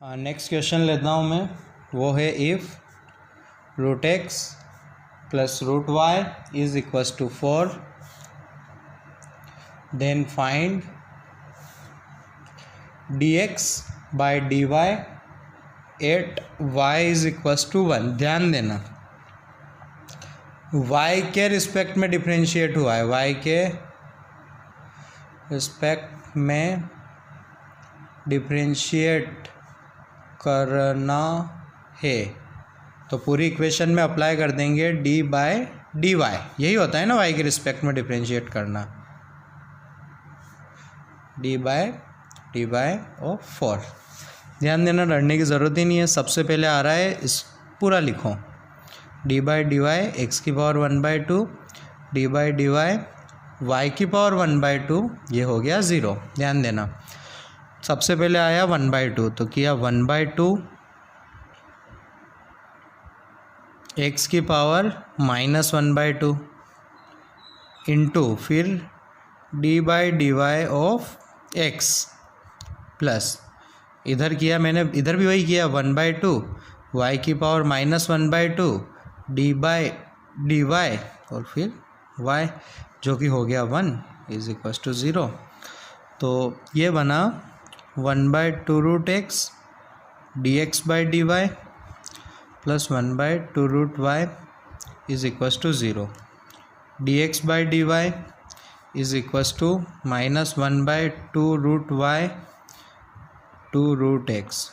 Next question लेता हूँ मैं, वो है if root X plus root Y is equals to 4 then find D x by D Y at Y is equals to 1। ध्यान देना y के रिस्पेक्ट में डिफ्रेंशिएट हुआ है, y के रिस्पेक्ट में डिफ्रेंशिएट करना है तो पूरी इक्वेशन में अप्लाई कर देंगे d बाय डी वाई। यही होता है ना y के रिस्पेक्ट में डिफ्रेंशिएट करना, d by D Y of 4। ध्यान देना, लड़ने की ज़रूरत ही नहीं है। सबसे पहले आ रहा है, इस पूरा लिखो, d by D y x की power 1/2 d by D y y की पावर 1/2, ये हो गया 0। ध्यान देना, सबसे पहले आया 1/2 तो किया 1/2 एक्स की पावर -1/2 इंटू फिर d by D Y of X plus इधर किया मैंने, इधर भी वही किया 1/2 वाई की power -1/2 d by D Y और फिर y जो कि हो गया 1 इज इक्वल्स टू 0। तो ये बना 1/2 root X D x by D Y plus 1/2 root Y is equals to 0। D x by D Y is equals to -1/2 root Y to root X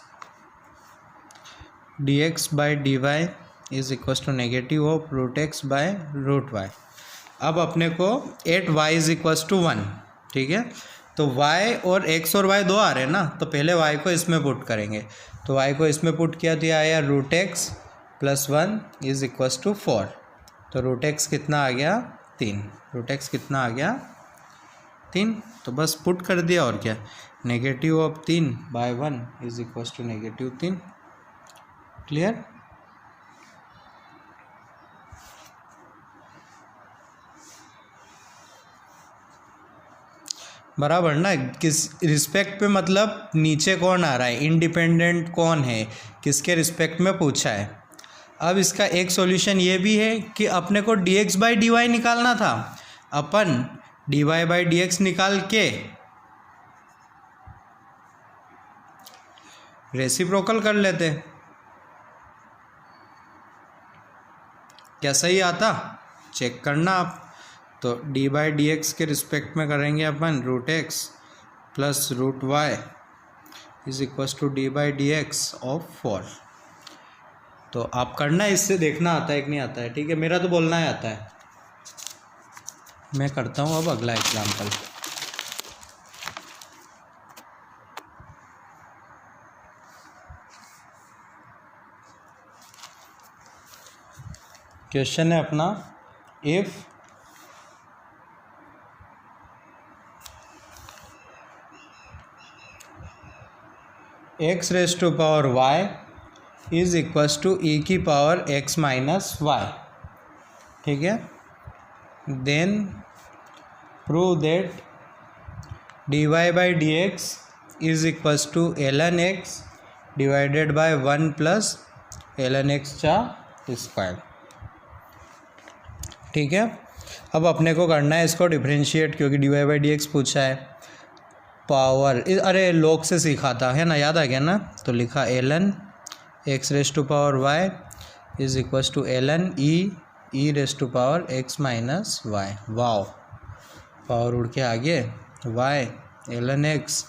D x by D Y is equals to negative of root X by root Y. अब अपने को at Y is equals to 1, ठीक है। तो y और x और y दो आ रहे हैं ना, तो पहले y को इसमें पुट करेंगे। तो y को इसमें पुट किया तो ये आया root X plus 1 is equals to 4। तो रूट एक्स कितना आ गया 3, रूट एक्स कितना आ गया 3। तो बस पुट कर दिया और क्या, negative of 3 by 1 is equals to negative 3। Clear. बराबर ना, किस रिस्पेक्ट पे मतलब नीचे कौन आ रहा है, इंडिपेंडेंट कौन है, किसके रिस्पेक्ट में पूछा है। अब इसका एक सॉल्यूशन ये भी है कि अपने को d x by D y निकालना था, अपन d Y by D x निकाल के रेसिप्रोकल कर लेते। क्या सही आता, चेक करना आप। तो d बाई डी एक्स के रिस्पेक्ट में करेंगे अपन root X plus root Y is equals to d by D x of 4। तो आप करना, इससे देखना आता है कि नहीं आता है, ठीक है। मेरा तो बोलना ही आता है। मैं करता हूँ अब अगला एग्जाम्पल। क्वेश्चन है अपना, if x raise to power y is equals to e की पावर x माइनस वाई, ठीक है। Then prove that D Y by D x is equals to ln x divided by 1 plus ln x चा square, ठीक है। अब अपने को करना है इसको डिफ्रेंशिएट, क्योंकि D Y by D X पूछा है। पावर, अरे लोग से सीखा था, है ना, याद आ गया ना। तो लिखा ln x raise to power y is equals to ln e raise to power x minus Y. Wow, power उड़ के आगे y ln x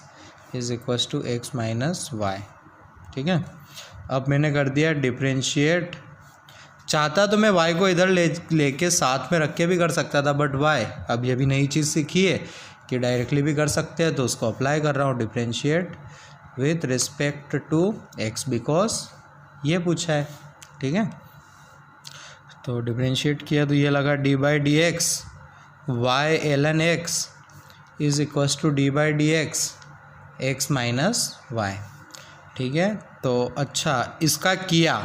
is equals to x minus Y, ठीक है। अब मैंने कर दिया डिफ्रेंशिएट। चाहता तो मैं y को इधर लेके साथ में रख के भी कर सकता था, बट y अब ये भी नई चीज़ सीखी है कि डायरेक्टली भी कर सकते हैं, तो उसको अप्लाई कर रहा हूँ, differentiate with respect to x, because ये पूछा है, ठीक है। तो डिफ्रेंशिएट किया तो ये लगा d by D X Y ln x is equals to d by D x X minus Y, ठीक है। तो अच्छा, इसका किया,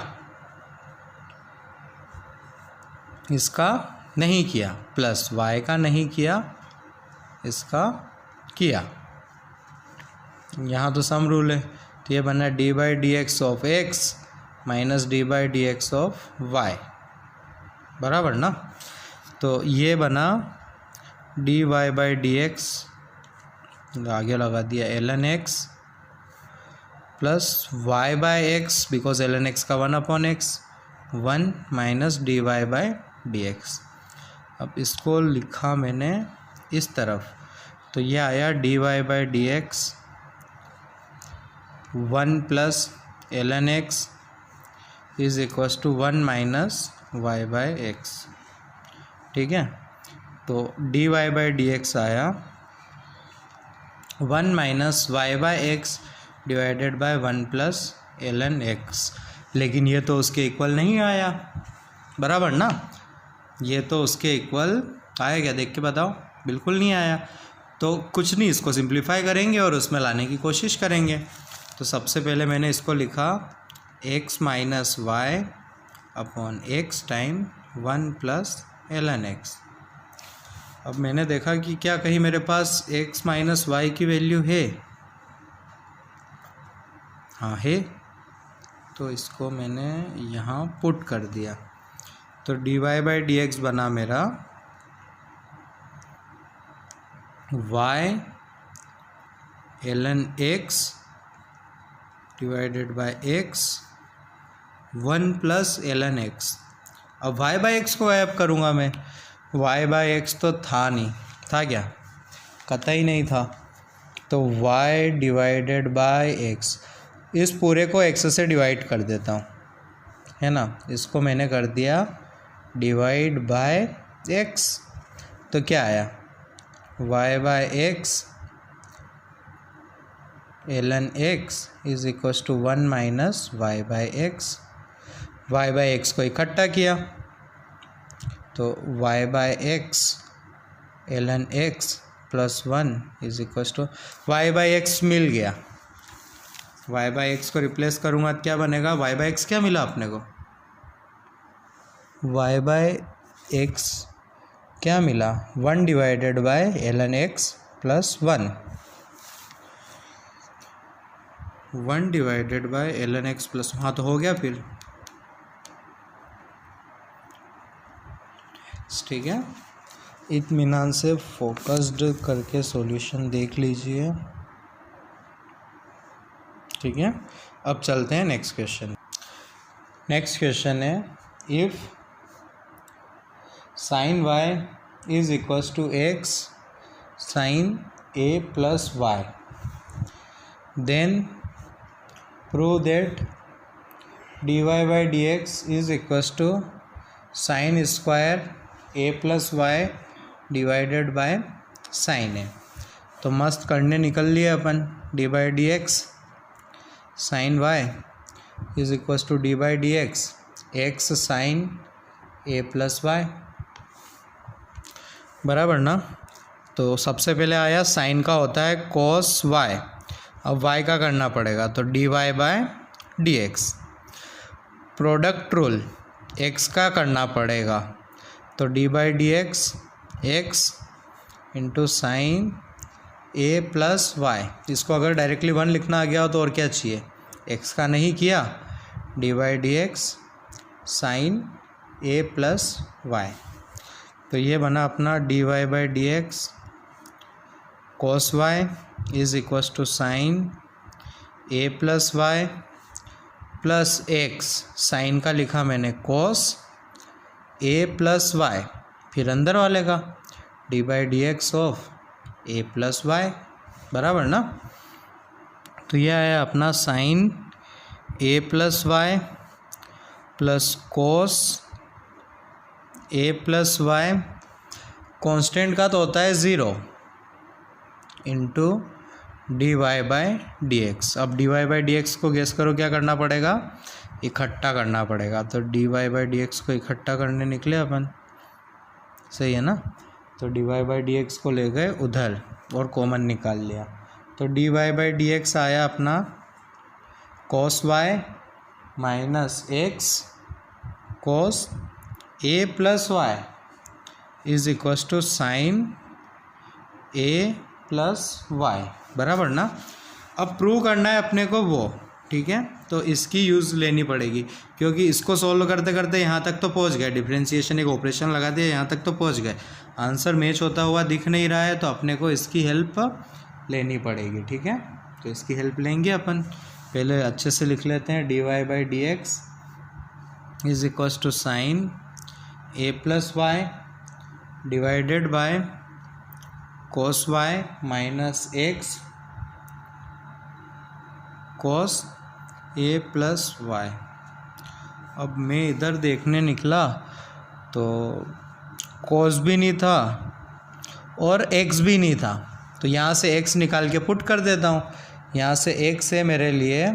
इसका नहीं किया, प्लस y का नहीं किया, इसका किया। यहाँ तो सम रूल है, तो ये बना D by D x of X minus D by D x of Y, बराबर ना। तो ये बना D Y by D X, आगे लगा दिया ln x plus Y by X, because ln x का 1/x, 1 minus D Y by D x. अब इसको लिखा मैंने इस तरफ, तो ये आया D Y by D X 1 plus ln x is equals to 1 minus Y by X, ठीक है। तो D Y by D X आया 1 minus Y by X divided by 1 plus ln x, लेकिन ये तो उसके इक्वल नहीं आया, बराबर ना। ये तो उसके इक्वल आया क्या, देख के बताओ, बिल्कुल नहीं आया। तो कुछ नहीं, इसको सिंप्लीफाई करेंगे और उसमें लाने की कोशिश करेंगे। तो सबसे पहले मैंने इसको लिखा x minus Y upon X time 1 plus ln x। अब मैंने देखा कि क्या कहीं मेरे पास x माइनस वाई की वैल्यू है, हाँ है, तो इसको मैंने यहाँ पुट कर दिया। तो D Y by D X बना मेरा y ln x divided by x 1 plus ln x। अब y बाई एक्स को गायब करूँगा मैं, y बाई एक्स तो था नहीं, था क्या, कतई नहीं था। तो y डिवाइडेड बाय x, इस पूरे को x से डिवाइड कर देता हूँ, है ना। इसको मैंने कर दिया डिवाइड बाय x, तो क्या आया y by x ln x is equals to 1 minus Y by x. Y by x को इकट्ठा किया तो y by x ln x plus 1 is equals to y by x मिल गया। y बाई एक्स को रिप्लेस करूँगा तो क्या बनेगा, y बाई एक्स क्या मिला अपने को, y बाई एक्स क्या मिला 1 divided by ln x plus 1, 1 divided by ln x plus, हाँ तो हो गया फिर, ठीक है। इत्मीनान से फोकस्ड करके सॉल्यूशन देख लीजिए, ठीक है। अब चलते हैं नेक्स्ट क्वेश्चन। नेक्स्ट क्वेश्चन है if sine y is equals to x sine a plus y, then prove that dy by D x is equals to sine square a plus y divided by sine a। तो मस्त करने निकल लिए अपन, d by D x sine y is equals to d by D x x sine a plus Y, बराबर ना। तो सबसे पहले आया साइन का होता है कॉस y, अब y का करना पड़ेगा, तो D Y by D X. Product rule x का करना पड़ेगा, तो D by D x X into sine a plus Y. इसको अगर डायरेक्टली 1 लिखना आ गया हो तो और क्या चाहिए, x का नहीं किया, D by D x sine a plus Y. तो ये बना अपना D Y by D X cos Y is equals to sine a plus Y plus x, sine का लिखा मैंने कॉस a प्लस वाई, फिर अंदर वाले का d by D x of a plus Y, बराबर ना। तो यह है अपना sine a plus Y plus cos a plus y, constant का तो होता है 0 into d Y by D x. अब d Y by D x को गेस करो क्या करना पड़ेगा, इकट्ठा करना पड़ेगा। तो D Y by D x को इकट्ठा करने निकले अपन, सही है ना। तो D Y by D x को ले गए उधर और कॉमन निकाल लिया, तो D Y by D X आया अपना cos Y minus X cos a plus Y is equals to sine a plus Y, बराबर ना। अब प्रूव करना है अपने को वो, ठीक है। तो इसकी यूज़ लेनी पड़ेगी, क्योंकि इसको सॉल्व करते करते यहाँ तक तो पहुँच गए, डिफरेंशिएशन एक ऑपरेशन लगा दिया, यहाँ तक तो पहुँच गए, आंसर मैच होता हुआ दिख नहीं रहा है, तो अपने को इसकी हेल्प लेनी पड़ेगी, ठीक है। तो इसकी हेल्प लेंगे अपन, पहले अच्छे से लिख लेते हैं, dy/dx is equals to sine a + y divided by cos y minus x cos a + y। अब मैं इधर देखने निकला तो cos भी नहीं था और x भी नहीं था, तो यहाँ से x निकाल के पुट कर देता हूँ। यहाँ से x है मेरे लिए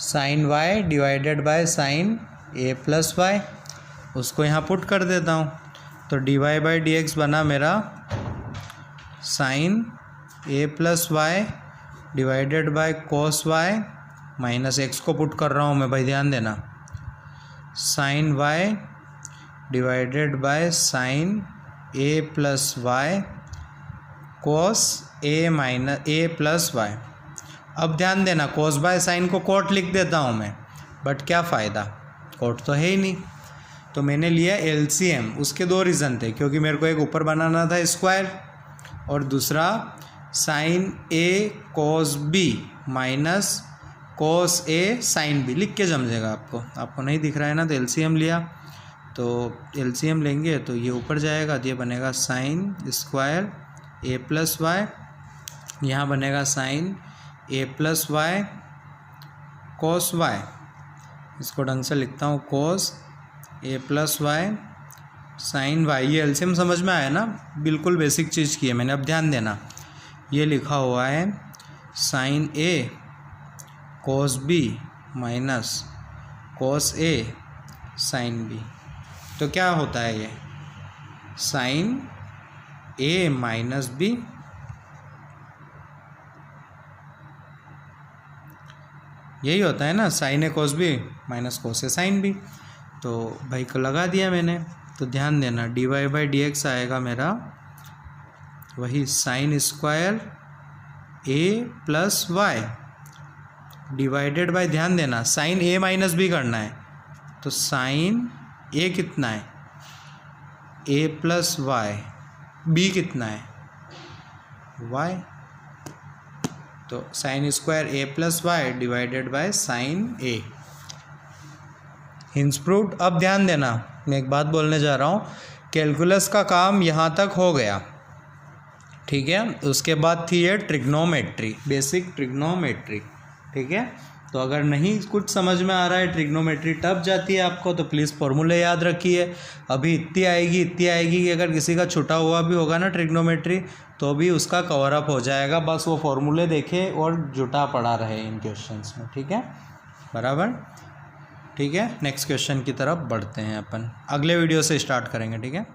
sin y divided bye sin a + y, उसको यहाँ पुट कर देता हूँ। तो dy/dx बना मेरा sin a + y divided by cos y minus x को पुट कर रहा हूँ मैं भाई, ध्यान देना, sin y divided bye sin a + y cos a + y। अब ध्यान देना, cos बाय साइन को कोट लिख देता हूँ मैं, बट क्या फ़ायदा, कोट तो है ही नहीं। तो मैंने लिया एलसीएम, उसके दो रीज़न थे, क्योंकि मेरे को एक ऊपर बनाना था स्क्वायर, और दूसरा sine a cos b minus cos a sin b, लिख के समझेगा आपको नहीं दिख रहा है ना, तो एलसीएम लिया। तो एलसीएम लेंगे तो ये ऊपर जाएगा, तो ये बनेगा साइन स्क्वायर a + y, यहाँ बनेगा sign a + y cos y, इसको ढंग से लिखता हूँ, cos a + y sin y। ये एलसीएम समझ में आया ना, बिल्कुल बेसिक चीज़ की है मैंने। अब ध्यान देना, ये लिखा हुआ है sin a cos b minus cos a sin b, तो क्या होता है ये sin a माइनस b, यही होता है ना, sin a cos b minus cos a sin b। तो भाई को लगा दिया मैंने। तो ध्यान देना, dy/dx आएगा मेरा वही sin square a + y divided bye, ध्यान देना sin a माइनस b करना है, तो sin a कितना है a + y, b कितना है y, तो sin square a + y divided bye sin a। Hints proved. अब ध्यान देना, मैं एक बात बोलने जा रहा हूँ, कैलकुलस का काम यहाँ तक हो गया, ठीक है। उसके बाद थी ये ट्रिग्नोमेट्री, बेसिक ट्रिग्नोमेट्री, ठीक है। तो अगर नहीं कुछ समझ में आ रहा है, ट्रिग्नोमेट्री टफ जाती है आपको, तो प्लीज़ फॉर्मूले याद रखिए। अभी इतनी आएगी कि अगर किसी का छुटा हुआ भी होगा ना ट्रिग्नोमेट्री, तो भी उसका कवर अप हो जाएगा, बस वो फॉर्मूले देखे और जुटा पड़ा रहे इन क्वेश्चंस में, ठीक है, बराबर, ठीक है। नेक्स्ट क्वेश्चन की तरफ बढ़ते हैं अपन, अगले वीडियो से स्टार्ट करेंगे, ठीक है।